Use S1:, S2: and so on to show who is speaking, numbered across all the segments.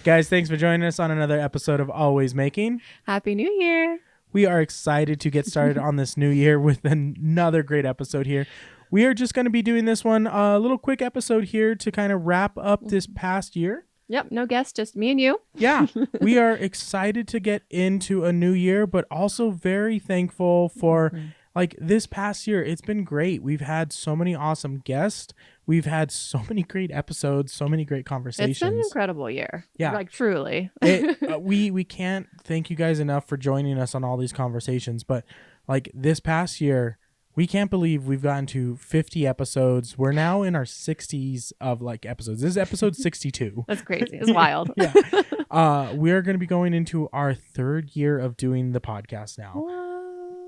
S1: Guys, thanks for joining us on another episode of Always Making.
S2: Happy New Year.
S1: We are excited to get started on this new year with another great episode here. We are just going to be doing this one, a little quick episode here to kind of wrap up this past year.
S2: Yep, no guests, just me and you.
S1: Yeah, we are excited to get into a new year, but also very thankful for like this past year. It's been great. We've had so many awesome guests. We've had so many great episodes, so many great conversations.
S2: It's been an incredible year.
S1: Yeah.
S2: Like, truly.
S1: We can't thank you guys enough for joining us on all these conversations. But like this past year, we can't believe we've gotten to 50 episodes. We're now in our 60s of like episodes. This is episode 62.
S2: That's crazy. It's wild.
S1: Yeah. We are going to be going into our third year of doing the podcast now.
S2: What?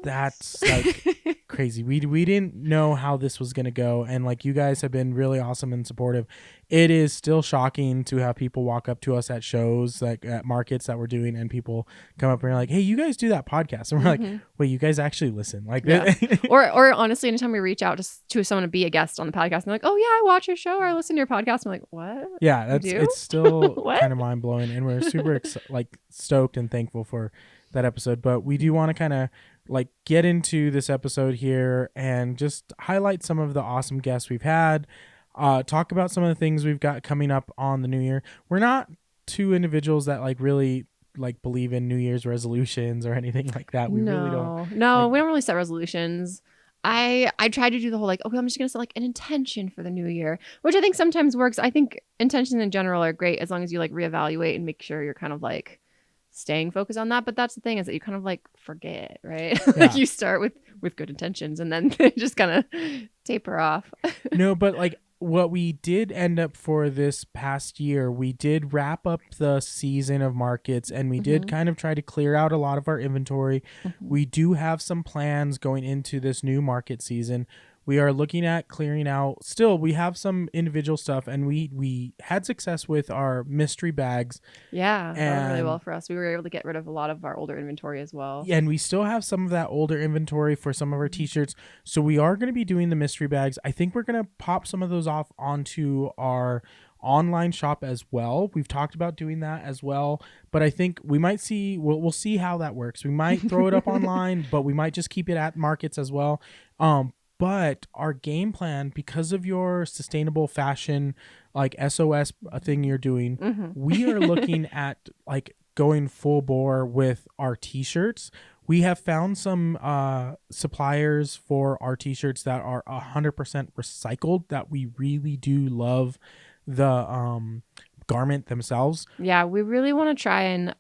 S1: That's like crazy. We didn't know how this was going to go. And like you guys have been really awesome and supportive. It is still shocking to have people walk up to us at shows, like at markets that we're doing, and people come up and are like, hey, you guys do that podcast. And we're like, wait, you guys actually listen. Like,
S2: yeah. or honestly, anytime we reach out to someone to be a guest on the podcast, and they're like, oh yeah, I watch your show or I listen to your podcast. I'm like, what?
S1: Yeah, it's still
S2: What?
S1: kind of mind blowing. And we're super stoked and thankful for that episode. But we do want to kind of like get into this episode here and just highlight some of the awesome guests we've had, talk about some of the things we've got coming up on the new year. We're not two individuals that like really like believe in New Year's resolutions or anything like that. We really don't.
S2: No, we don't really set resolutions. I try to do the whole like, okay, I'm just gonna set like an intention for the new year, which I think sometimes works. I think intentions in general are great as long as you like reevaluate and make sure you're kind of like staying focused on that. But that's the thing, is that you kind of like forget, right?
S1: Yeah.
S2: Like you start with good intentions and then they just kind of taper off.
S1: No, but like what we did end up for this past year, we did wrap up the season of markets, and we did kind of try to clear out a lot of our inventory. We do have some plans going into this new market season. We are looking at clearing out. Still, we have some individual stuff, and we had success with our mystery bags.
S2: Yeah, that went really well for us. We were able to get rid of a lot of our older inventory as well.
S1: And we still have some of that older inventory for some of our t-shirts. So we are going to be doing the mystery bags. I think we're going to pop some of those off onto our online shop as well. We've talked about doing that as well, but I think we might see, we'll see how that works. We might throw it up online, but we might just keep it at markets as well. But our game plan, because of your sustainable fashion, like SOS thing you're doing, we are looking at like going full bore with our t-shirts. We have found some suppliers for our t-shirts that are 100% recycled, that we really do love the garment themselves.
S2: Yeah, we really want to try and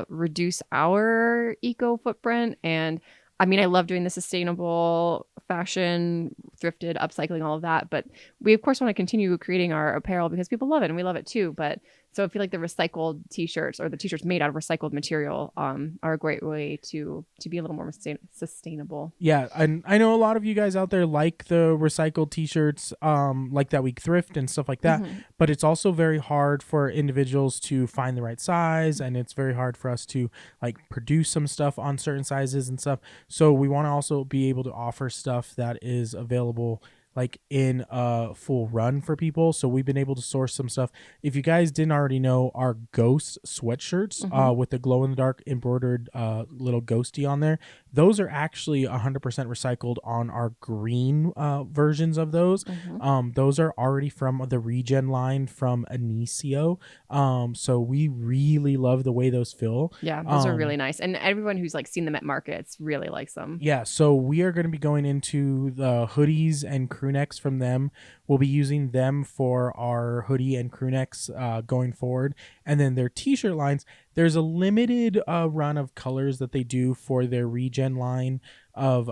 S2: reduce our eco footprint. And I mean, I love doing the sustainable fashion, thrifted, upcycling, all of that. But we, of course, want to continue creating our apparel because people love it and we love it too. But so I feel like the recycled t-shirts, or the t-shirts made out of recycled material, are a great way to be a little more sustainable.
S1: Yeah, and I know a lot of you guys out there like the recycled t-shirts, like that we thrift and stuff like that. But it's also very hard for individuals to find the right size, and it's very hard for us to like produce some stuff on certain sizes and stuff. So we want to also be able to offer stuff that is available like in a full run for people. So we've been able to source some stuff. If you guys didn't already know, our ghost sweatshirts with the glow in the dark embroidered little ghosty on there, those are actually 100% recycled on our green versions of those. Those are already from the Regen line from Anicio. So we really love the way those feel.
S2: Yeah, those are really nice. And everyone who's like seen them at markets really likes them.
S1: Yeah, so we are going to be going into the hoodies and crew necks from them. We'll be using them for our hoodie and crew necks going forward. And then their t-shirt lines, there's a limited run of colors that they do for their Regen line of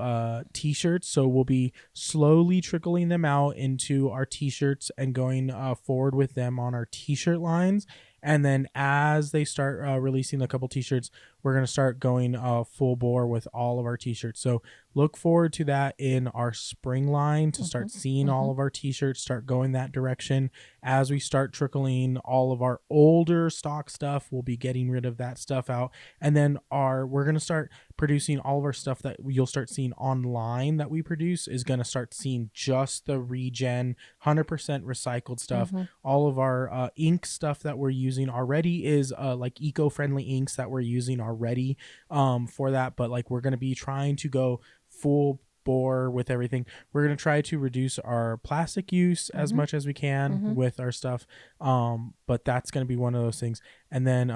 S1: t-shirts. So we'll be slowly trickling them out into our t-shirts and going forward with them on our t-shirt lines. And then as they start releasing a couple t-shirts, we're going to start going full bore with all of our t-shirts. So look forward to that in our spring line, to start seeing all of our t-shirts start going that direction. As we start trickling all of our older stock stuff, we'll be getting rid of that stuff out. And then we're going to start producing all of our stuff that you'll start seeing online that we produce is going to start seeing just the regen 100% recycled stuff. All of our ink stuff that we're using already is like eco-friendly inks that we're using already for that. But like we're going to be trying to go full bore with everything. We're going to try to reduce our plastic use as much as we can with our stuff. But that's going to be one of those things. And then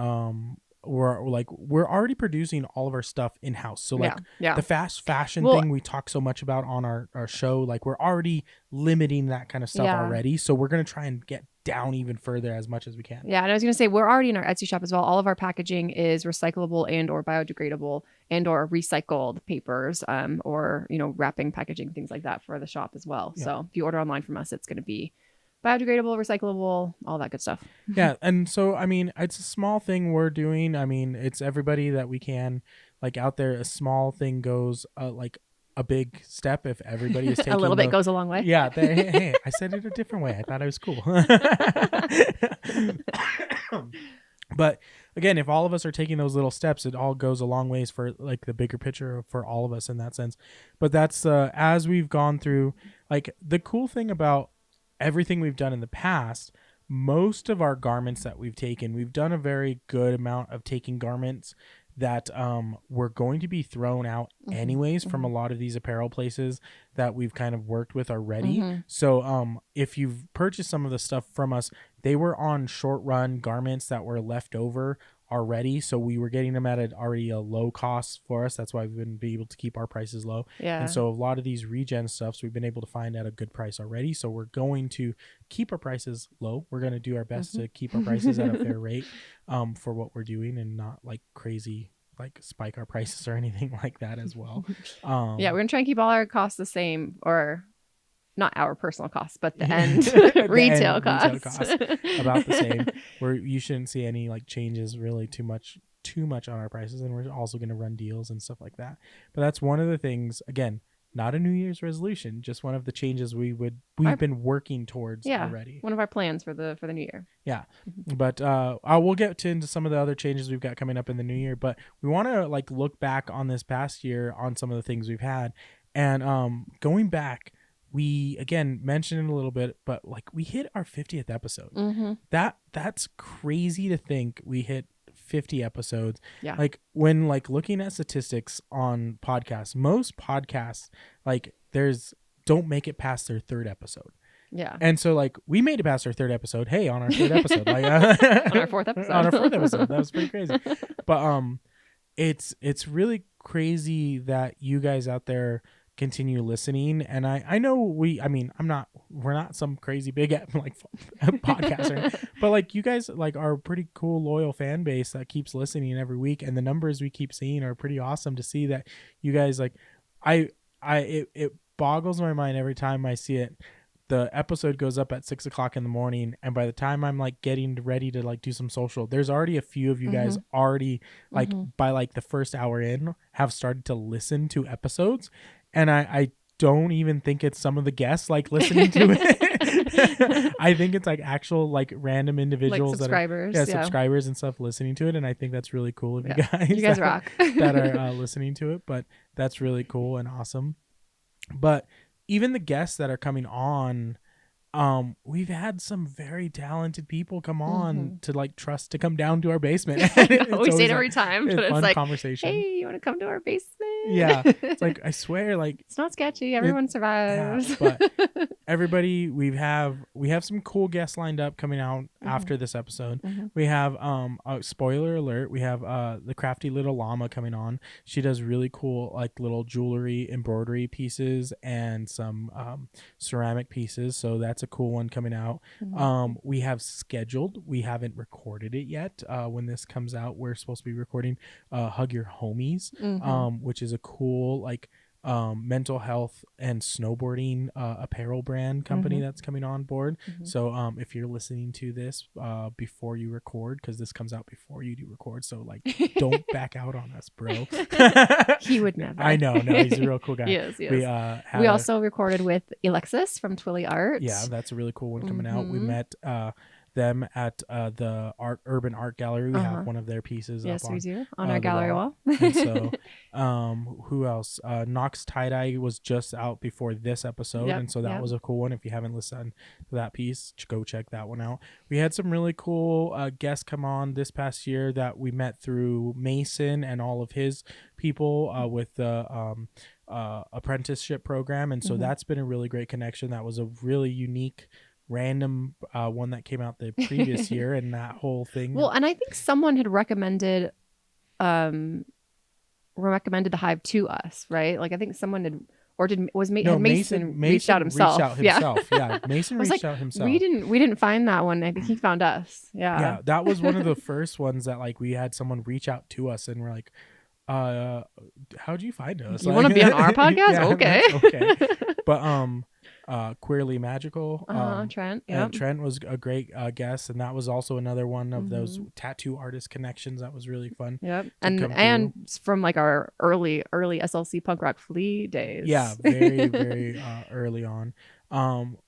S1: we're already producing all of our stuff in-house. So like the fast fashion thing we talk so much about on our show, like we're already limiting that kind of stuff already. So we're going to try and get down even further as much as we can.
S2: Yeah, and I was going to say, we're already in our Etsy shop as well. All of our packaging is recyclable and or biodegradable and or recycled papers, or, wrapping, packaging, things like that for the shop as well. Yeah. So if you order online from us, it's going to be biodegradable, recyclable, all that good stuff.
S1: Yeah, and so, I mean, it's a small thing we're doing. I mean, it's everybody that we can, like, out there. A small thing goes, like, a big step if everybody is taking
S2: a little bit goes a long way.
S1: Yeah, hey, I said it a different way. I thought it was cool. But again, if all of us are taking those little steps, it all goes a long ways for like the bigger picture for all of us in that sense. But that's as we've gone through, like the cool thing about everything we've done in the past, most of our garments that we've taken, we've done a very good amount of taking garments that were going to be thrown out anyways from a lot of these apparel places that we've kind of worked with already. So if you've purchased some of the stuff from us, they were on short run garments that were left over already, so we were getting them at already a low cost for us. That's why we've been able to keep our prices low. And so a lot of these regen stuffs we've been able to find at a good price already, so we're going to keep our prices low. We're going to do our best to keep our prices at a fair rate for what we're doing, and not like crazy like spike our prices or anything like that as well.
S2: We're gonna try and keep all our costs the same, or not our personal costs, but the end retail costs
S1: about the same. Where you shouldn't see any like changes really too much on our prices, and we're also going to run deals and stuff like that. But that's one of the things, again, not a New Year's resolution, just one of the changes we've been working towards already.
S2: One of our plans for the new year.
S1: Yeah. But we'll get into some of the other changes we've got coming up in the new year, but we want to like look back on this past year on some of the things we've had. And going back, we again mentioned it a little bit, but like we hit our 50th episode. That's crazy to think we hit 50 episodes.
S2: Yeah.
S1: Like when like looking at statistics on podcasts, most podcasts like don't make it past their third episode.
S2: Yeah.
S1: And so like we made it past our third episode. Hey, on our third episode, like
S2: on our fourth episode.
S1: On our fourth episode. That was pretty crazy. But it's really crazy that you guys out there continue listening. And I know we're not some crazy big like podcaster, but like you guys like are a pretty cool loyal fan base that keeps listening every week, and the numbers we keep seeing are pretty awesome to see that you guys like it boggles my mind every time I see it. The episode goes up at 6 o'clock in the morning, and by the time I'm like getting ready to like do some social, there's already a few of you guys already like by like the first hour in have started to listen to episodes. And I don't even think it's some of the guests like listening to it. I think it's like actual like random individuals
S2: like subscribers,
S1: that are subscribers and stuff listening to it. And I think that's really cool of you guys.
S2: You guys rock.
S1: that are listening to it. But that's really cool and awesome. But even the guests that are coming on, we've had some very talented people come on to like trust to come down to our basement.
S2: We say it every time, but it's like
S1: conversation.
S2: Hey, you want to come to our basement?
S1: Yeah, it's like I swear, like
S2: it's not sketchy. Everyone survives.
S1: Yeah, but everybody, we have some cool guests lined up coming out after this episode. We have a spoiler alert. We have the crafty little llama coming on. She does really cool like little jewelry embroidery pieces and some ceramic pieces. So that's a cool one coming out. We have scheduled. We haven't recorded it yet. When this comes out, we're supposed to be recording Hug Your Homies, which is a cool like mental health and snowboarding apparel brand company that's coming on board. So if you're listening to this before you record, because this comes out before you do record, so like don't back out on us, bro.
S2: He would never.
S1: I know, no, he's a real cool guy.
S2: Yes.
S1: We
S2: also recorded with Alexis from Twilly Art.
S1: Yeah, that's a really cool one coming out. We met them at the urban art gallery. We have one of their pieces
S2: yes
S1: up on,
S2: we do on our gallery wall.
S1: And so who else? Knox Tie-Dye was just out before this episode, and so that was a cool one. If you haven't listened to that piece, go check that one out. We had some really cool guests come on this past year that we met through Mason and all of his people with the apprenticeship program, and so that's been a really great connection. That was a really unique random one that came out the previous year, and that whole thing.
S2: Well, and I think someone had recommended the Hive to us, right? Like I think someone had, or Mason reached out himself?
S1: Yeah, Mason reached out himself.
S2: We didn't find that one. I think he found us. Yeah,
S1: that was one of the first ones that like we had someone reach out to us, and we're like, how'd you find us?
S2: You want to be on our podcast? Okay.
S1: But Queerly Magical,
S2: Trent.
S1: Trent was a great guest, and that was also another one of those tattoo artist connections that was really fun.
S2: And from like our early SLC punk rock flea days.
S1: Yeah, very very early on.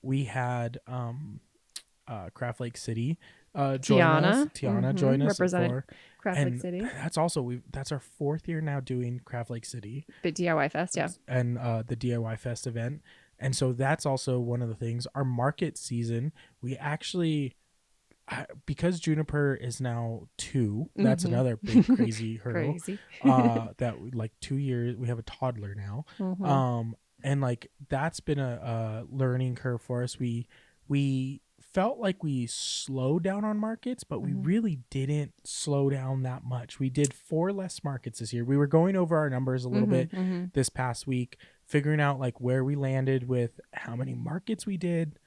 S1: We had Craft Lake City Tiana join us
S2: represented Craft Lake City.
S1: That's also that's our 4th year now doing Craft Lake City,
S2: the DIY Fest,
S1: and the DIY Fest event. And so that's also one of the things. Our market season, we actually, because Juniper is now 2, that's another big crazy hurdle. That like 2 years, we have a toddler now. And like that's been a learning curve for us. We felt like we slowed down on markets, but we really didn't slow down that much. We did 4 less markets this year. We were going over our numbers a little bit this past week, figuring out like where we landed with how many markets we did.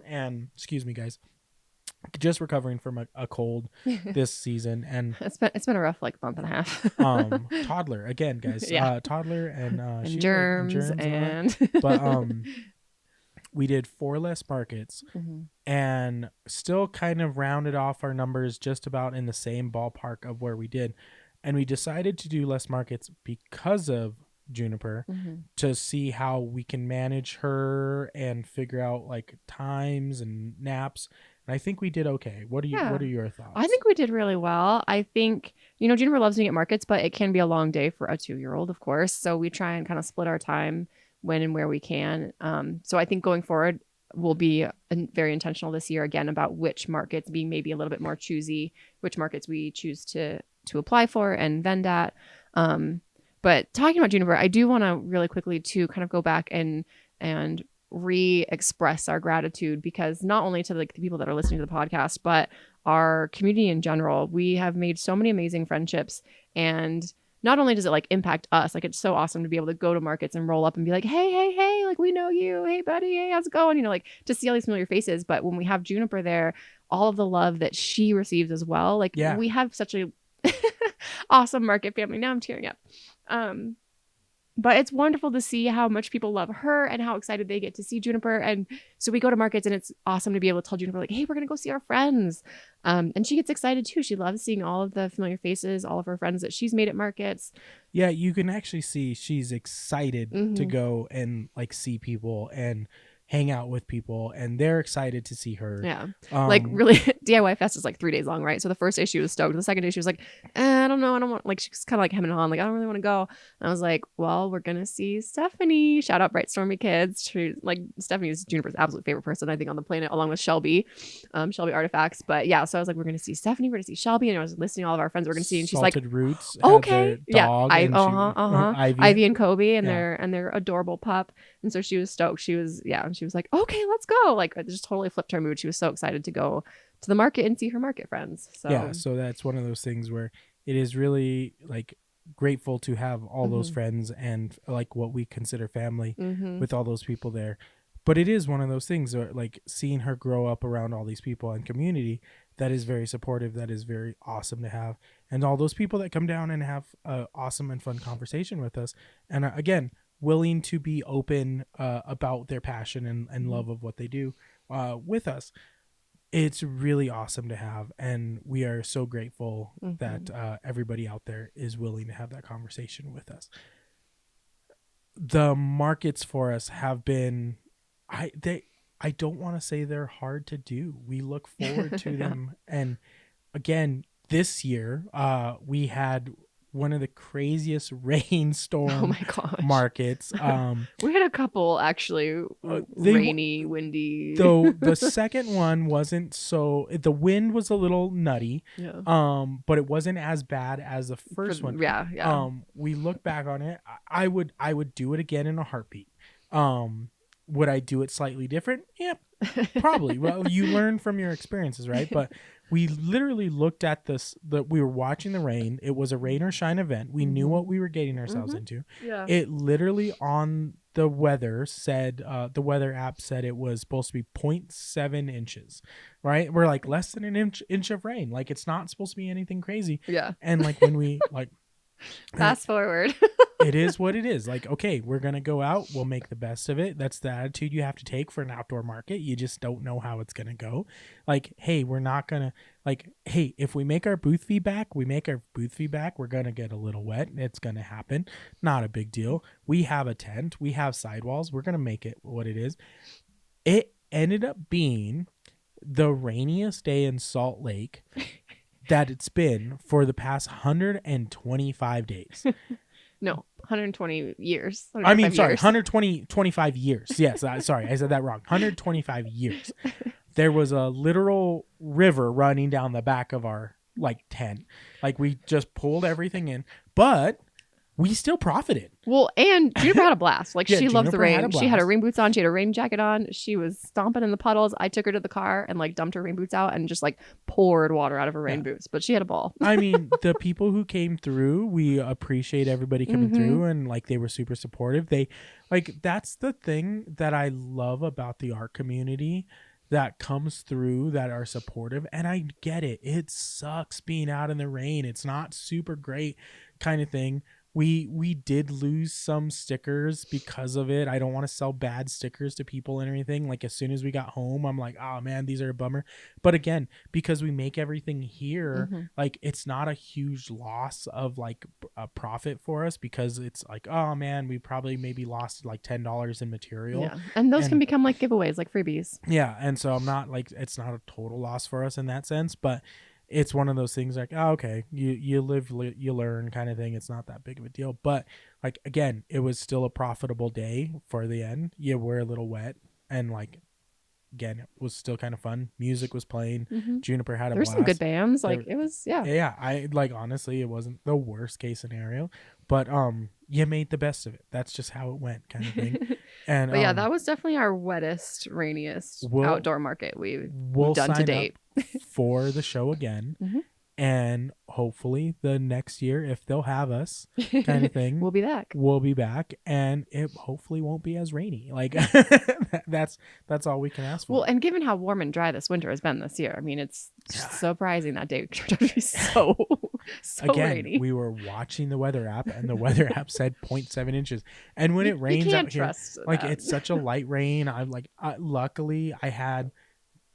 S1: And excuse me, guys, just recovering from a cold this season, and
S2: it's been a rough like month and a half.
S1: Toddler again, guys. Toddler and
S2: and germs and
S1: but we did 4 less markets and still kind of rounded off our numbers just about in the same ballpark of where we did. And we decided to do less markets because of Juniper, to see how we can manage her and figure out like times and naps. And I think we did okay. What are your thoughts?
S2: I think we did really well. I think, Juniper loves being at markets, but it can be a long day for a 2-year-old, of course. So we try and kind of split our time when and where we can. So I think going forward, we'll be very intentional this year again about which markets, being maybe a little bit more choosy, which markets we choose to apply for and vend at. But talking about Juniper, I do want to really quickly to kind of go back and re-express our gratitude, because not only to like the people that are listening to the podcast, but our community in general. We have made so many amazing friendships, and not only does it like impact us, like it's so awesome to be able to go to markets and roll up and be like, hey, like we know you, hey buddy, hey, how's it going? Like to see all these familiar faces. But when we have Juniper there, all of the love that she receives as well, like we have such a awesome market family. Now I'm tearing up. But it's wonderful to see how much people love her and how excited they get to see Juniper. And so we go to markets, and it's awesome to be able to tell Juniper like, hey, we're going to go see our friends. And she gets excited too. She loves seeing all of the familiar faces, all of her friends that she's made at markets.
S1: Yeah, you can actually see she's excited to go and like see people and hang out with people, and they're excited to see her.
S2: Yeah. Like really, DIY Fest is like 3 days long, right? So the first day she was stoked. The second day she was like, I don't know. I don't want, like, she's kind of like hemming and hawing, like, I don't really want to go. And I was like, well, we're going to see Stephanie. Shout out Bright Stormy Kids. Stephanie is Juniper's absolute favorite person, I think, on the planet, along with Shelby Artifacts. But yeah, so I was like, we're going to see Stephanie, we're going to see Shelby. And I was listing all of our friends we're going to see. And she's
S1: Salted
S2: like,
S1: Roots.
S2: Okay.
S1: Dog
S2: Ivy and Kobe and their adorable pup. And so she was stoked. She was like, okay, let's go. Like, it just totally flipped her mood. She was so excited to go to the market and see her market friends. So
S1: yeah, so that's one of those things where it is really like grateful to have all those friends and like what we consider family with all those people there. But it is one of those things where like seeing her grow up around all these people and community, that is very supportive, that is very awesome to have, and all those people that come down and have a awesome and fun conversation with us, and again, willing to be open about their passion and love of what they do with us. It's really awesome to have, and we are so grateful that everybody out there is willing to have that conversation with us. The markets for us have been, I don't want to say they're hard to do. We look forward to them, and again, this year we had one of the craziest
S2: Oh
S1: rainstorm
S2: my gosh.
S1: markets.
S2: We had a couple actually rainy, windy.
S1: Though the second one wasn't so, the wind was a little nutty.
S2: Yeah.
S1: But it wasn't as bad as the first one.
S2: Yeah.
S1: We look back on it. I would do it again in a heartbeat. Would I do it slightly different? Yeah, probably. Well, you learn from your experiences, right? But we literally looked at this, we were watching the rain. It was a rain or shine event. We knew what we were getting ourselves into.
S2: Yeah.
S1: It literally on the weather said, the weather app said it was supposed to be 0.7 inches, right? We're like less than an inch of rain. Like it's not supposed to be anything crazy.
S2: Yeah.
S1: And like when we like
S2: fast forward.
S1: it is what it is. Like, okay, we're going to go out. We'll make the best of it. That's the attitude you have to take for an outdoor market. You just don't know how it's going to go. Like, hey, we're not going to, like, hey, if we make our booth feedback, we're going to get a little wet. It's going to happen. Not a big deal. We have a tent. We have sidewalls. We're going to make it what it is. It ended up being the rainiest day in Salt Lake that it's been for the past 125 days.
S2: No, 120 years.
S1: I mean, sorry, 125 years. Yes, sorry, I said that wrong. 125 years. There was a literal river running down the back of our like tent. Like we just pulled everything in, but we still profited.
S2: Well, and Juniper had a blast. Like
S1: Yeah,
S2: she loves the
S1: Juniper
S2: rain.
S1: had a
S2: She had her
S1: blast.
S2: rain boots on. She had a rain jacket on. She was stomping in the puddles. I took her to the car and like dumped her rain boots out and just like poured water out of her rain boots. But she had a ball.
S1: I mean, the people who came through, we appreciate everybody coming through, and like they were super supportive. They like, that's the thing that I love about the art community that comes through, that are supportive. And I get it. It sucks being out in the rain. It's not super great kind of thing. We did lose some stickers because of it. I don't want to sell bad stickers to people and everything. Like as soon as we got home, I'm like, oh man, these are a bummer. But again, because we make everything here, like it's not a huge loss of like a profit for us, because it's like, oh man, we probably maybe lost like $10 in material.
S2: Yeah. And those can become like giveaways, like freebies.
S1: Yeah. And so I'm not like, it's not a total loss for us in that sense, but it's one of those things like, oh, okay, you live, you learn kind of thing. It's not that big of a deal. But like, again, it was still a profitable day for the end. You were a little wet, and like, again, it was still kind of fun. Music was playing. Juniper had a blast.
S2: There's some good bands. Like it was,
S1: Yeah. I like, honestly, it wasn't the worst case scenario, but you made the best of it. That's just how it went, kind of thing. And
S2: but yeah, that was definitely our wettest, rainiest outdoor market we've done to date.
S1: For the show again, and hopefully the next year, if they'll have us, kind of thing,
S2: we'll be back, and
S1: it hopefully won't be as rainy. Like that's all we can ask for.
S2: Well, and given how warm and dry this winter has been this year, I mean, it's surprising that day turned out to be so
S1: again,
S2: rainy.
S1: We were watching the weather app, and the weather app said 0.7 inches, and when it rains out here, like it's such a light rain. I'm like, luckily I had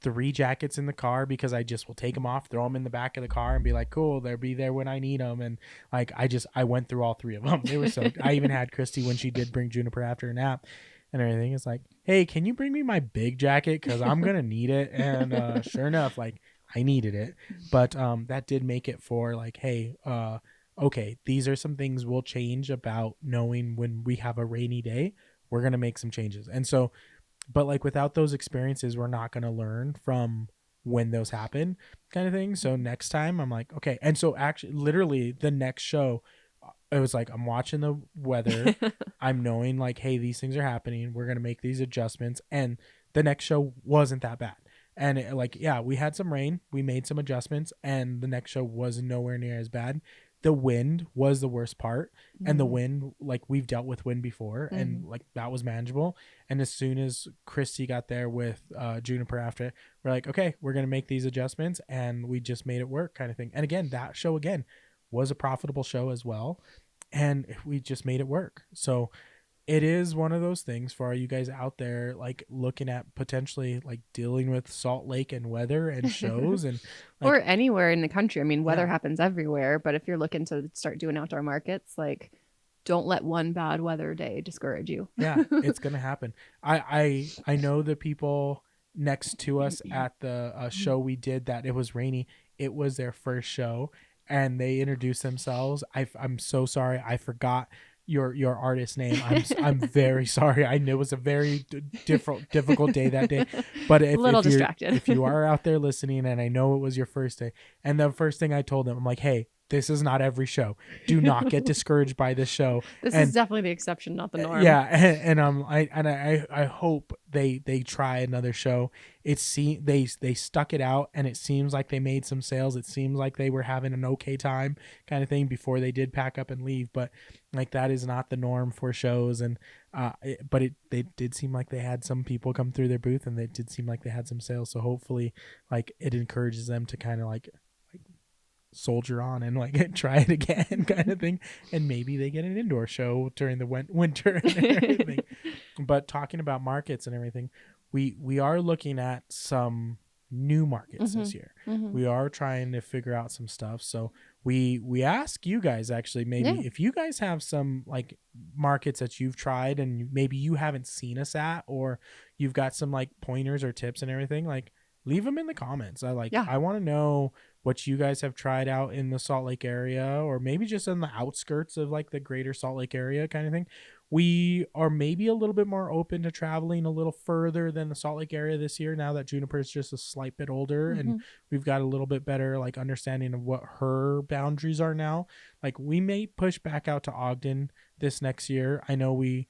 S1: 3 jackets in the car, because I just will take them off, throw them in the back of the car, and be like, cool, they'll be there when I need them. And like, I went through all 3 of them. They were so, I even had Christy, when she did bring Juniper after a nap and everything, it's like, hey, can you bring me my big jacket? Cause I'm going to need it. And sure enough, like I needed it, but that did make it for like, hey, okay, these are some things we'll change about knowing when we have a rainy day, we're going to make some changes. And so, but like without those experiences, we're not going to learn from when those happen, kind of thing. So next time I'm like, okay. And so actually literally the next show, it was like, I'm watching the weather. I'm knowing like, hey, these things are happening. We're going to make these adjustments. And the next show wasn't that bad. And it, like, yeah, we had some rain. We made some adjustments, and the next show was nowhere near as bad. the wind was the worst part. And the
S2: Mhm.
S1: wind, like we've dealt with wind before, and
S2: Mhm.
S1: like that was manageable. And as soon as Christy got there with Juniper after, we're like, okay, we're gonna make these adjustments, and we just made it work, kind of thing. And again, that show again was a profitable show as well, and we just made it work. So it is one of those things for all you guys out there, like looking at potentially like dealing with Salt Lake and weather and shows and
S2: Or
S1: like,
S2: anywhere in the country. I mean, weather
S1: yeah,
S2: happens everywhere, but if you're looking to start doing outdoor markets, like don't let one bad weather day discourage you.
S1: yeah, it's gonna happen. I know the people next to us at the show we did that it was rainy. It was their first show, and they introduced themselves. I'm so sorry, I forgot your artist name. I'm very sorry. I know it was a very difficult day that day. But
S2: A little distracted.
S1: if you are out there listening, and I know it was your first day, and the first thing I told them, I'm like, hey, this is not every show. Do not get discouraged by this show.
S2: This is
S1: And
S2: definitely the exception, not the norm.
S1: yeah, and I hope they try another show. They stuck it out, and it seems like they made some sales. It seems like they were having an okay time, kind of thing, before they did pack up and leave. But like that is not the norm for shows, and they did seem like they had some people come through their booth, and they did seem like they had some sales. So hopefully, like it encourages them to kind of like soldier on and like try it again, kind of thing, and maybe they get an indoor show during the winter and everything. But talking about markets and everything, we are looking at some new markets this year. We are trying to figure out some stuff. So we ask you guys, actually, maybe if you guys have some like markets that you've tried and maybe you haven't seen us at, or you've got some like pointers or tips and everything, like leave them in the comments. I want to know what you guys have tried out in the Salt Lake area, or maybe just in the outskirts of like the greater Salt Lake area, kind of thing. We are maybe a little bit more open to traveling a little further than the Salt Lake area this year, now that Juniper is just a slight bit older, and we've got a little bit better like understanding of what her boundaries are now. Like we may push back out to Ogden this next year. I know we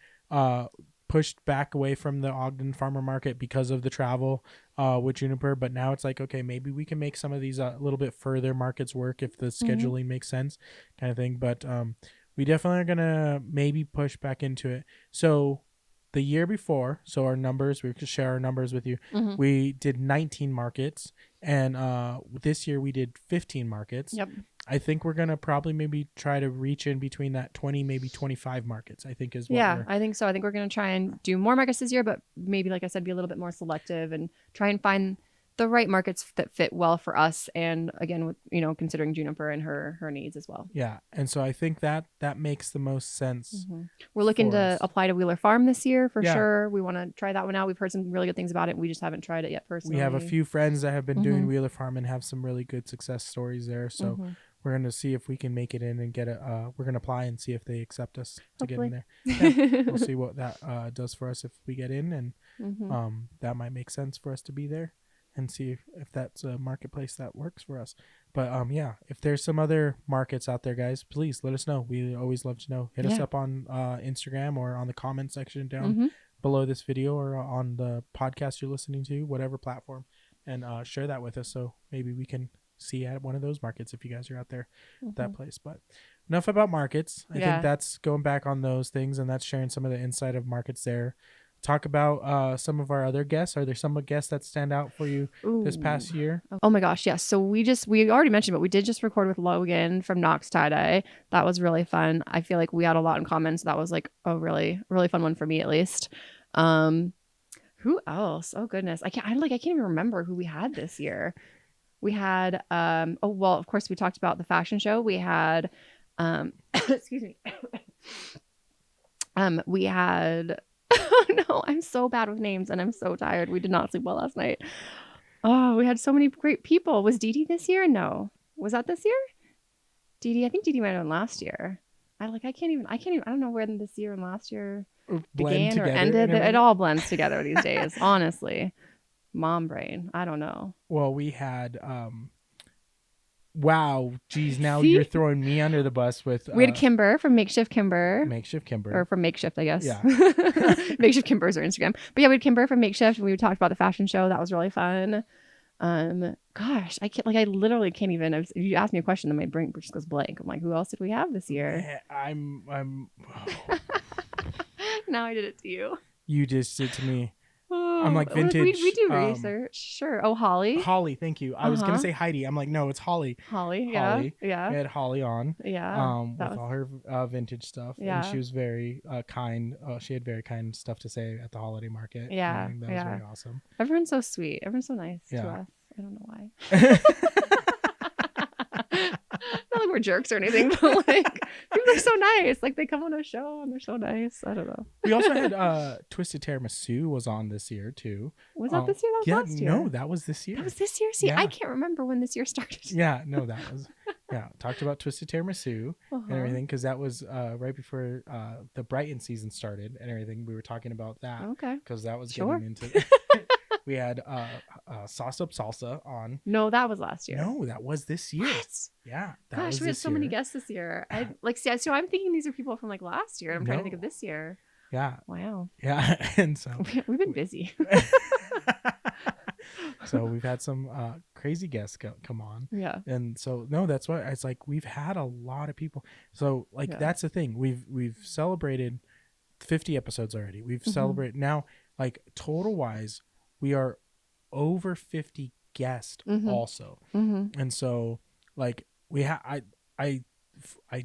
S1: pushed back away from the Ogden farmer market because of the travel with Juniper, but now it's like, okay, maybe we can make some of these a little bit further markets work if the scheduling makes sense, kind of thing. But we definitely are gonna maybe push back into it. So the year before, so our numbers, we could share our numbers with you. We did 19 markets, and this year we did 15 markets.
S2: Yep.
S1: I think we're gonna probably maybe try to reach in between that 20, maybe 25 markets, I think is what
S2: I think so. I think we're going to try and do more markets this year, but maybe, like I said, be a little bit more selective and try and find the right markets that fit well for us. And again, with, considering Juniper and her needs as well.
S1: Yeah. And so I think that makes the most sense.
S2: We're looking to apply to Wheeler Farm this year for sure. We want to try that one out. We've heard some really good things about it. We just haven't tried it yet personally.
S1: We have a few friends that have been doing Wheeler Farm and have some really good success stories there. So we're going to see if we can make it in and get it. We're going to apply and see if they accept us to get in there. Yeah, we'll see what that does for us if we get in, and that might make sense for us to be there and see if that's a marketplace that works for us. But yeah, if there's some other markets out there, guys, please let us know. We always love to know. Hit us up on Instagram or on the comment section down below this video, or on the podcast you're listening to, whatever platform, and share that with us so maybe we can see at one of those markets if you guys are out there that place. But enough about markets. I think that's going back on those things, and that's sharing some of the inside of markets there. Talk about some of our other guests. Are there some guests that stand out for you this past year?
S2: Oh my gosh, yes. So we already mentioned, but we did just record with Logan from Knox Tie-Dye. That was really fun. I feel like we had a lot in common, so that was like a really, really fun one for me at least. Who else? Oh goodness. I can't even remember who we had this year. We had of course we talked about the fashion show. We had excuse me. We had oh no, I'm so bad with names and I'm so tired. We did not sleep well last night. Oh, we had so many great people. Was Dee Dee this year? No. Was that this year? I think Dee Dee might have been last year. I don't know where this year and last year began or ended. It all blends together these days, honestly. Mom brain. I don't know.
S1: Well, we had wow, geez, now you're throwing me under the bus with
S2: we had Kimber from Makeshift Kimber.
S1: Or
S2: from Makeshift, I guess.
S1: Yeah.
S2: Makeshift Kimber's our Instagram. But yeah, we had Kimber from Makeshift, and we talked about the fashion show. That was really fun. Gosh, I can't. Like, I literally can't even. If you ask me a question, then my brain just goes blank. I'm like, who else did we have this year?
S1: I'm.
S2: Now I did it to you.
S1: You just did to me.
S2: Oh,
S1: I'm like vintage.
S2: We do research. Sure. Oh, Holly.
S1: Holly, thank you. I was gonna say Heidi. I'm like, no, it's Holly.
S2: Holly.
S1: Holly.
S2: Yeah.
S1: We had Holly on.
S2: Yeah.
S1: With all her vintage stuff, and she was very kind. She had very kind stuff to say at the holiday market.
S2: Yeah.
S1: And that was very awesome.
S2: Everyone's so sweet. Everyone's so nice to us. I don't know why. Not like we're jerks or anything, but like people are so nice. Like they come on a show and they're so nice. I don't know.
S1: We also had Twisted Tiramisu was on this year too.
S2: Was that this year? That was last year.
S1: No, that was this year.
S2: That was this year? See, I can't remember when this year started.
S1: Yeah, no, that was talked about Twisted Tiramisu and everything, because that was right before the Brighton season started and everything. We were talking about that.
S2: Okay.
S1: Because that was getting into we had Sauce Up Salsa on.
S2: No, that was last year.
S1: No, that was this year.
S2: What?
S1: Yeah.
S2: Gosh, we had so many guests this year. I like, see, so I'm thinking these are people from like last year. I'm trying to think of this year.
S1: Yeah.
S2: Wow.
S1: Yeah. And so
S2: we've been busy.
S1: So we've had some crazy guests come on.
S2: Yeah.
S1: And so no, that's why it's like we've had a lot of people. So like that's the thing. We've celebrated 50 episodes already. We've celebrated now, like total wise, we are over 50 guests also. And so like we have I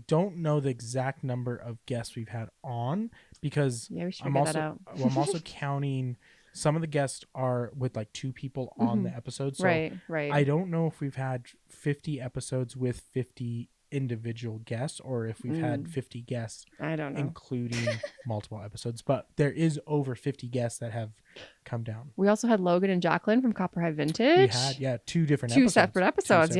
S1: don't know the exact number of guests we've had on, because I'm also counting some of the guests are with like 2 people on the episode. So
S2: right.
S1: I don't know if we've had 50 episodes with 50 individual guests, or if we've had 50 guests,
S2: I don't know,
S1: including multiple episodes, but there is over 50 guests that have come down.
S2: We also had Logan and Jacqueline from Copperhead Vintage.
S1: We had 2
S2: separate episodes.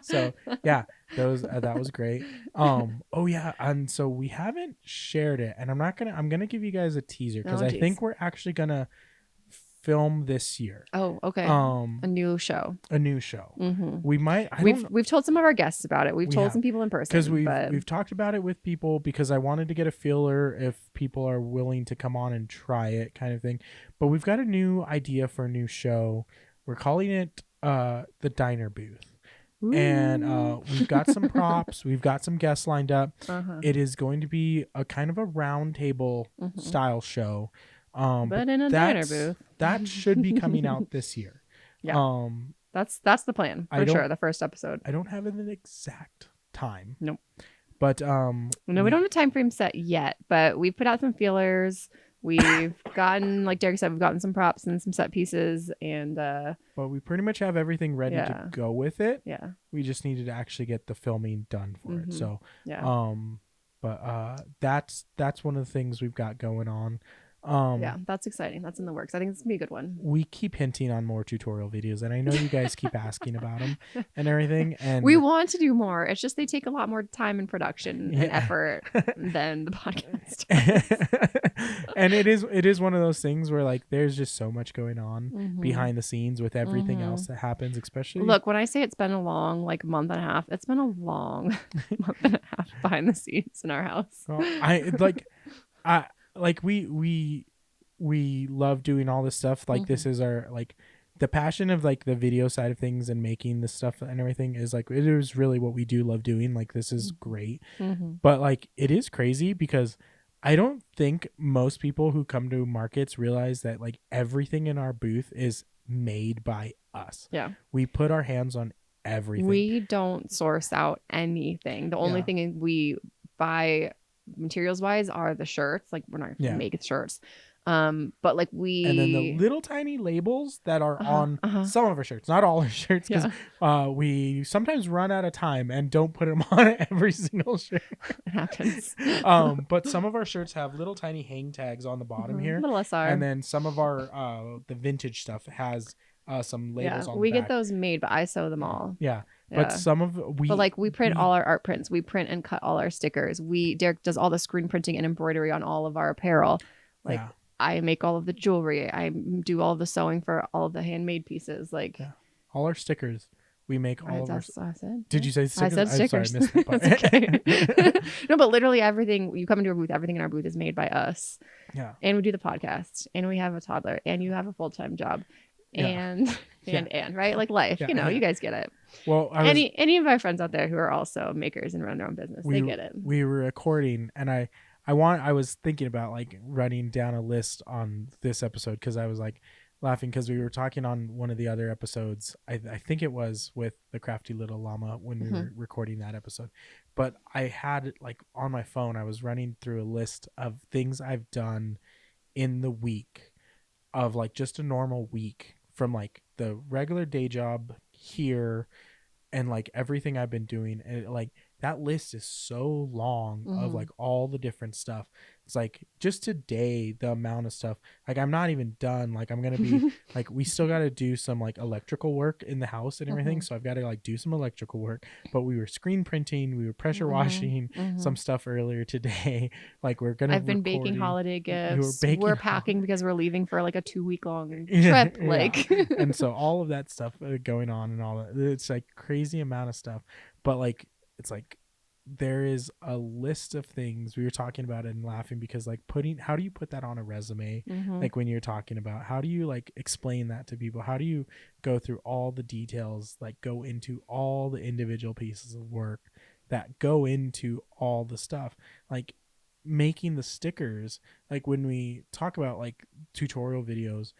S1: So yeah, those that was great. And so we haven't shared it, and I'm gonna give you guys a teaser, because I think we're actually gonna film this year.
S2: Oh, okay. A new show.
S1: We might.
S2: We've told some of our guests about it. We've told some people in person,
S1: because we've talked about it with people, because I wanted to get a feeler if people are willing to come on and try it, kind of thing. But we've got a new idea for a new show. We're calling it the Diner Booth. Ooh. And we've got some props. We've got some guests lined up. It is going to be a kind of a round table style show.
S2: But in a diner booth.
S1: That should be coming out this year.
S2: Yeah. That's the plan for sure. The first episode.
S1: I don't have an exact time.
S2: Nope.
S1: But
S2: no, we don't have a time frame set yet, but we've put out some feelers. We've gotten, like Derek said, we've gotten some props and some set pieces, and
S1: but we pretty much have everything ready to go with it.
S2: Yeah.
S1: We just needed to actually get the filming done for it. So that's one of the things we've got going on.
S2: That's exciting. That's in the works. I think it's gonna be a good one.
S1: We keep hinting on more tutorial videos, and I know you guys keep asking about them and everything. And
S2: we want to do more. It's just they take a lot more time and production and effort than the podcast.
S1: And it is one of those things where like there's just so much going on behind the scenes with everything else that happens. Especially
S2: look, when I say it's been a long month and a half, it's been a long month and a half behind the scenes in our house.
S1: Well, we love doing all this stuff. Like this is our the passion of like the video side of things and making this stuff and everything is like, it is really what we do love doing. Like this is great. But like it is crazy, because I don't think most people who come to markets realize that like everything in our booth is made by us.
S2: Yeah.
S1: We put our hands on everything.
S2: We don't source out anything. The only thing we buy materials wise are the shirts. Like we're not gonna make shirts, but like and
S1: then the little tiny labels that are on some of our shirts, not all our shirts, because we sometimes run out of time and don't put them on every single shirt.
S2: It happens.
S1: But some of our shirts have little tiny hang tags on the bottom here,
S2: little SR,
S1: and then some of our the vintage stuff has some labels on the
S2: we
S1: back.
S2: Get those made, but I sew them all.
S1: But some of
S2: we print all our art prints. We print and cut all our stickers. Derek does all the screen printing and embroidery on all of our apparel. I make all of the jewelry. I do all of the sewing for all of the handmade pieces.
S1: All our stickers. We make all of our...
S2: I said.
S1: Did you say stickers?
S2: I said stickers.
S1: I'm sorry, I missed that part.
S2: No, but literally everything, you come into our booth, everything in our booth is made by us.
S1: Yeah.
S2: And we do the podcast, and we have a toddler, and you have a full-time job.
S1: Yeah.
S2: and
S1: Yeah.
S2: right, like life,
S1: Yeah.
S2: you
S1: Yeah.
S2: guys get it.
S1: Well,
S2: Any of my friends out there who are also makers and run their own business, they get it.
S1: we were recording, and I was thinking about like running down a list on this episode, because I was like laughing because we were talking on one of the other episodes. I think it was with the crafty little llama when we were recording that episode, but I had it like on my phone. I was running through a list of things I've done in the week, of like just a normal week, from like the regular day job here and like everything I've been doing. And like that list is so long of like all the different stuff. It's like just today, the amount of stuff, like I'm not even done. Like I'm gonna be like, we still got to do some like electrical work in the house and everything. So I've got to like do some electrical work. But we were screen printing, we were pressure washing some stuff earlier today. Like we're gonna
S2: I've been baking holiday
S1: we were
S2: gifts.
S1: baking
S2: We're packing because we're leaving for like a 2-week long
S1: yeah,
S2: trip.
S1: yeah.
S2: Like,
S1: And so all of that stuff going on and all that, it's like crazy amount of stuff. But like, it's like there is a list of things we were talking about and laughing, because like how do you put that on a resume? Like when you're talking about, how do you like explain that to people? How do you go through all the details, like go into all the individual pieces of work that go into all the stuff, like making the stickers. Like when we talk about like tutorial videos,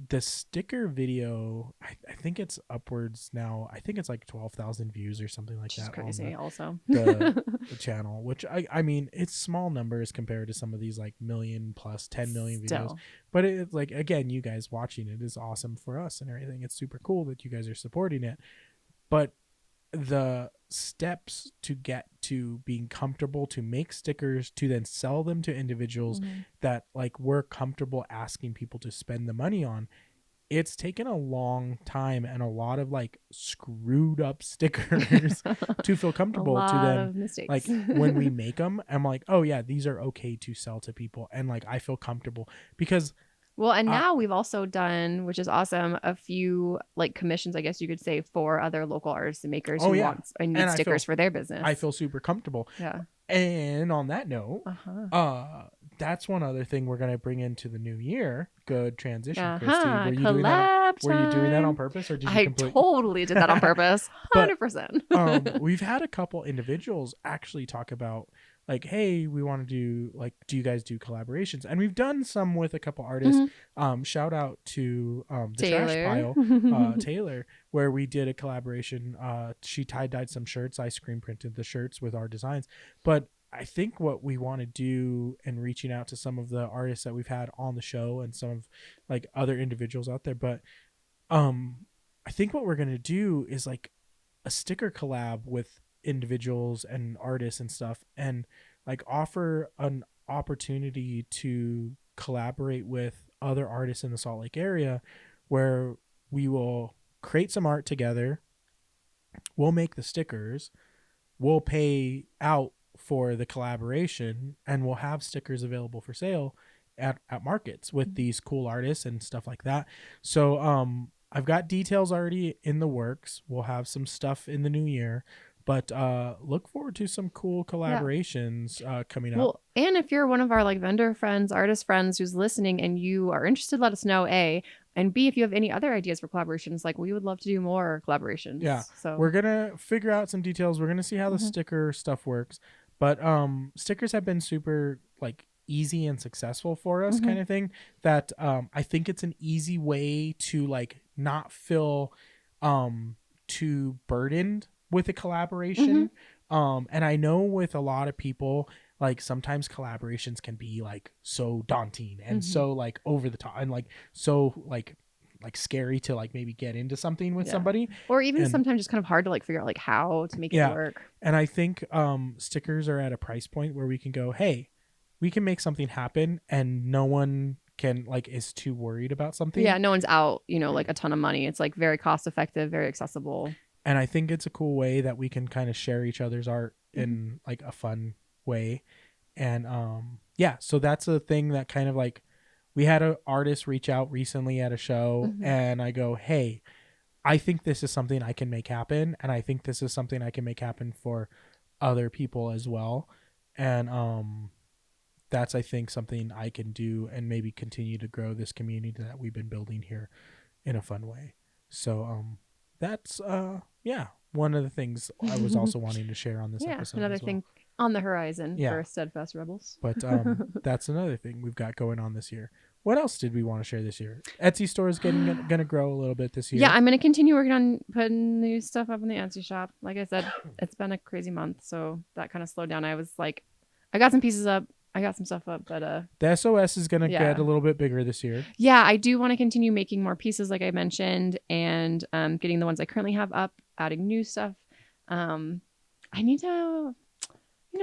S1: the sticker video, I think it's upwards now. I think it's like 12,000 views or something like
S2: which is
S1: that on
S2: crazy also.
S1: the channel, which I mean, it's small numbers compared to some of these like million plus 10 million videos.
S2: Still.
S1: But it's like, again, you guys watching it is awesome for us and everything. It's super cool that you guys are supporting it. But the steps to get to being comfortable to make stickers, to then sell them to individuals that like we're comfortable asking people to spend the money on, it's taken a long time and a lot of like screwed up stickers to feel
S2: A
S1: comfortable to
S2: lot
S1: then,
S2: of mistakes.
S1: like when we make them, I'm like, oh yeah, these are okay to sell to people, and like I feel comfortable because
S2: Well, and now we've also done, which is awesome, a few like commissions, I guess you could say, for other local artists and makers
S1: oh
S2: who
S1: yeah,
S2: want and need
S1: and
S2: stickers for their business.
S1: I feel super comfortable.
S2: Yeah.
S1: And on that note,
S2: Uh-huh.
S1: that's one other thing we're gonna bring into the new year. Good transition, Christy.
S2: Uh-huh. Collab
S1: Were you doing that on
S2: time.
S1: purpose, or did you
S2: I
S1: complete?
S2: totally did that on purpose.
S1: But
S2: 100%.
S1: we've had a couple individuals actually talk about like, hey, we want to do like, do you guys do collaborations? And we've done some with a couple artists. Shout out to the
S2: Taylor.
S1: Trash Pile, Taylor, where we did a collaboration. She tie-dyed some shirts, I screen printed the shirts with our designs. But I think what we want to do, and reaching out to some of the artists that we've had on the show and some of like other individuals out there, but I think what we're gonna do is like a sticker collab with individuals and artists and stuff, and like offer an opportunity to collaborate with other artists in the Salt Lake area, where we will create some art together, we'll make the stickers, we'll pay out for the collaboration, and we'll have stickers available for sale at markets with these cool artists and stuff like that. So I've got details already in the works. We'll have some stuff in the new year, but look forward to some cool collaborations coming up.
S2: Well, and if you're one of our like vendor friends, artist friends who's listening and you are interested, let us know, A. And B, if you have any other ideas for collaborations, like we would love to do more collaborations.
S1: Yeah.
S2: So
S1: We're gonna figure out some details. We're gonna see how the sticker stuff works. But stickers have been super like easy and successful for us, kind of thing. That I think it's an easy way to like not feel too burdened with a collaboration. And I know with a lot of people, like sometimes collaborations can be like so daunting and so like over the top and like so like scary to like maybe get into something with somebody,
S2: or even
S1: and
S2: sometimes just kind of hard to like figure out like how to make it work.
S1: And I think stickers are at a price point where we can go, hey, we can make something happen, and no one can like is too worried about something.
S2: Yeah, no one's out, like a ton of money. It's like very cost effective, very accessible.
S1: And I think it's a cool way that we can kind of share each other's art in like a fun way. And yeah, so that's a thing that kind of like, we had an artist reach out recently at a show, and I go, hey, I think this is something I can make happen, and I think this is something I can make happen for other people as well. And that's, I think, something I can do and maybe continue to grow this community that we've been building here in a fun way. So that's yeah, one of the things I was also wanting to share on this
S2: Yeah,
S1: episode
S2: another
S1: as well.
S2: thing on the horizon
S1: Yeah.
S2: for Steadfast Rebels.
S1: But that's another thing we've got going on this year. What else did we want to share this year? Etsy store is gonna grow a little bit this year.
S2: Yeah, I'm gonna continue working on putting new stuff up in the Etsy shop. Like I said, it's been a crazy month, so that kind of slowed down. I was like, I got some pieces up, I got some stuff up, but
S1: The SOS is gonna
S2: yeah.
S1: get a little bit bigger this year.
S2: Yeah, I do want to continue making more pieces, like I mentioned, and getting the ones I currently have up, adding new stuff. I need to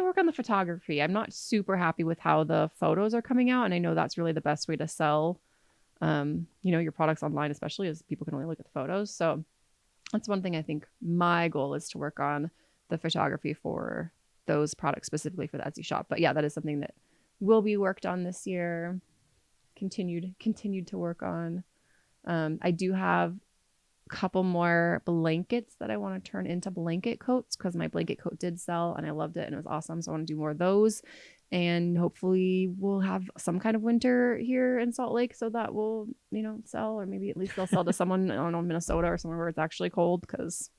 S2: work on the photography. I'm not super happy with how the photos are coming out, and I know that's really the best way to sell your products online, especially as people can only look at the photos. So that's one thing I think my goal is to work on the photography for those products specifically for the Etsy shop. But yeah, that is something that will be worked on this year, continued to work on. I do have a couple more blankets that I want to turn into blanket coats because my blanket coat did sell and I loved it and it was awesome. So I want to do more of those. And hopefully we'll have some kind of winter here in Salt Lake so that will, sell, or maybe at least they'll sell to someone, I don't know, Minnesota or somewhere where it's actually cold, because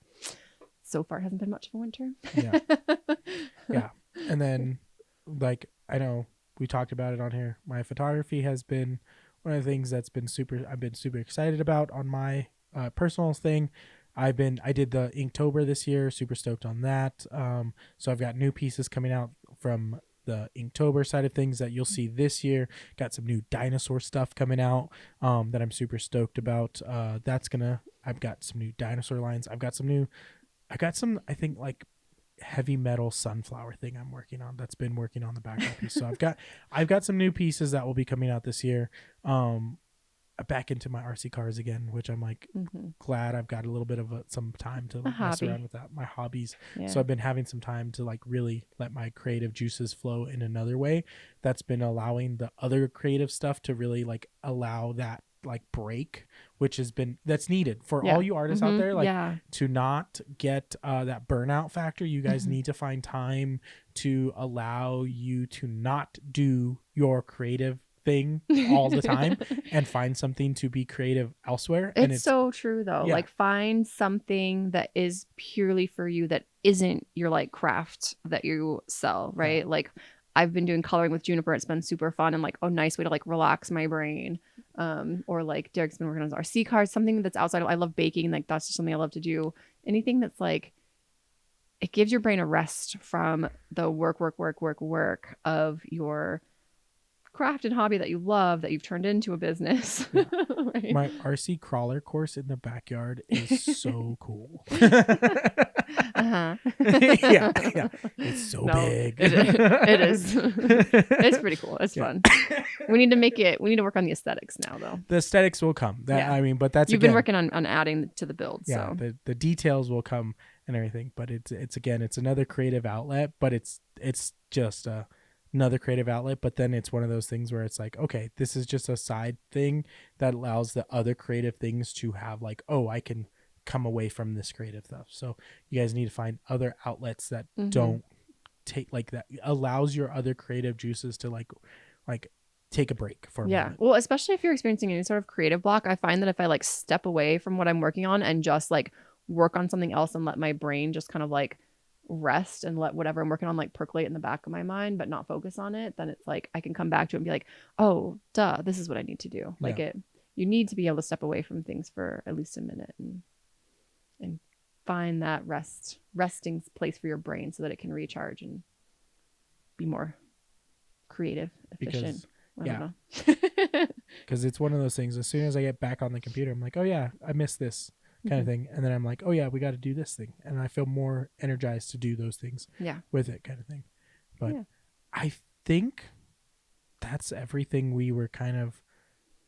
S2: so far it hasn't been much of a winter.
S1: Yeah. Yeah. And then, like, I know we talked about it on here. My photography has been one of the things I've been super excited about on my personal thing. I did the Inktober this year, super stoked on that. So I've got new pieces coming out from the Inktober side of things that you'll see this year. Got some new dinosaur stuff coming out that I'm super stoked about. I've got some new dinosaur lines. I got some, I think, like heavy metal sunflower thing I'm working on that's been working on the background piece. So I've got some new pieces that will be coming out this year. Back into my RC cars again, which I'm like glad I've got a little bit of some time to like mess around with that. My hobbies. Yeah. So I've been having some time to like really let my creative juices flow in another way. That's been allowing the other creative stuff to really like allow that like break, which that's needed for all you artists out there, like to not get that burnout factor. You guys need to find time to allow you to not do your creative thing all the time and find something to be creative elsewhere.
S2: It's so true though. Like find something that is purely for you that isn't your like craft that you sell, right? Like I've been doing coloring with Juniper. It's been super fun and like nice way to like relax my brain. Or like Derek's been working on his RC cars, something that's outside. I love baking. Like that's just something I love to do. Anything that's like, it gives your brain a rest from the work of your craft and hobby that you love, that you've turned into a business.
S1: Yeah. Right? My RC crawler course in the backyard is so cool.
S2: Yeah,
S1: it's so big.
S2: It is. It's pretty cool. It's fun. We need to work on the aesthetics now though.
S1: The aesthetics will come. But that's
S2: you've been working on adding to the build.
S1: Yeah, so the details will come and everything, but it's another creative outlet, but it's just another creative outlet. But then it's one of those things where it's like, okay, this is just a side thing that allows the other creative things to have like, oh, I can come away from this creative stuff. So you guys need to find other outlets that don't take like that, allows your other creative juices to like take a break for a moment.
S2: Well, especially if you're experiencing any sort of creative block, I find that if I like step away from what I'm working on and just like work on something else and let my brain just kind of like rest and let whatever I'm working on like percolate in the back of my mind but not focus on it, then it's like I can come back to it and be like, oh duh, this is what I need to do. Like you need to be able to step away from things for at least a minute and find that resting place for your brain so that it can recharge and be more creative, efficient.
S1: Because it's one of those things, as soon as I get back on the computer, I'm like, oh yeah, I missed this kind of thing, and then I'm like, oh yeah, we got to do this thing, and I feel more energized to do those things with it, kind of thing. But I think that's everything we were kind of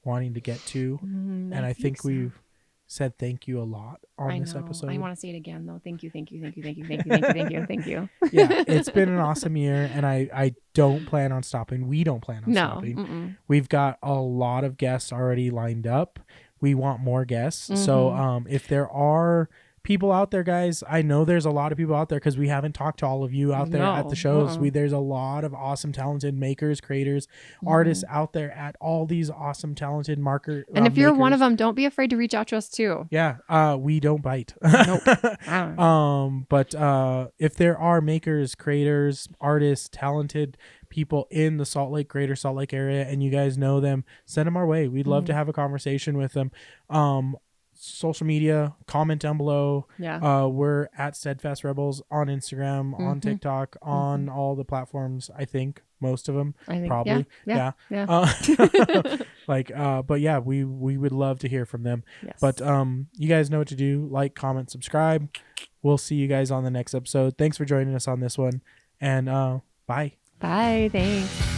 S1: wanting to get to, and I think we've said thank you a lot on this episode.
S2: I want to say it again though. Thank you.
S1: Yeah, it's been an awesome year, and I don't plan on stopping. We don't plan on stopping. We've got a lot of guests already lined up. We want more guests. So if there are people out there, guys, I know there's a lot of people out there because we haven't talked to all of you out there at the shows. There's a lot of awesome, talented makers, creators, artists out there at all these awesome, talented marker.
S2: And if you're
S1: makers.
S2: one of them, don't be afraid to reach out to us too.
S1: Yeah, we don't bite.
S2: Nope.
S1: But if there are makers, creators, artists, talented people in the Salt Lake, greater Salt Lake area, and you guys know them, send them our way. We'd love to have a conversation with them. Social media, comment down below.
S2: Yeah.
S1: We're at Steadfast Rebels on Instagram, on TikTok, on all the platforms. I think most of them, probably.
S2: Yeah.
S1: But yeah, we would love to hear from them.
S2: Yes.
S1: But you guys know what to do. Like, comment, subscribe. We'll see you guys on the next episode. Thanks for joining us on this one, and bye.
S2: Bye. Thanks.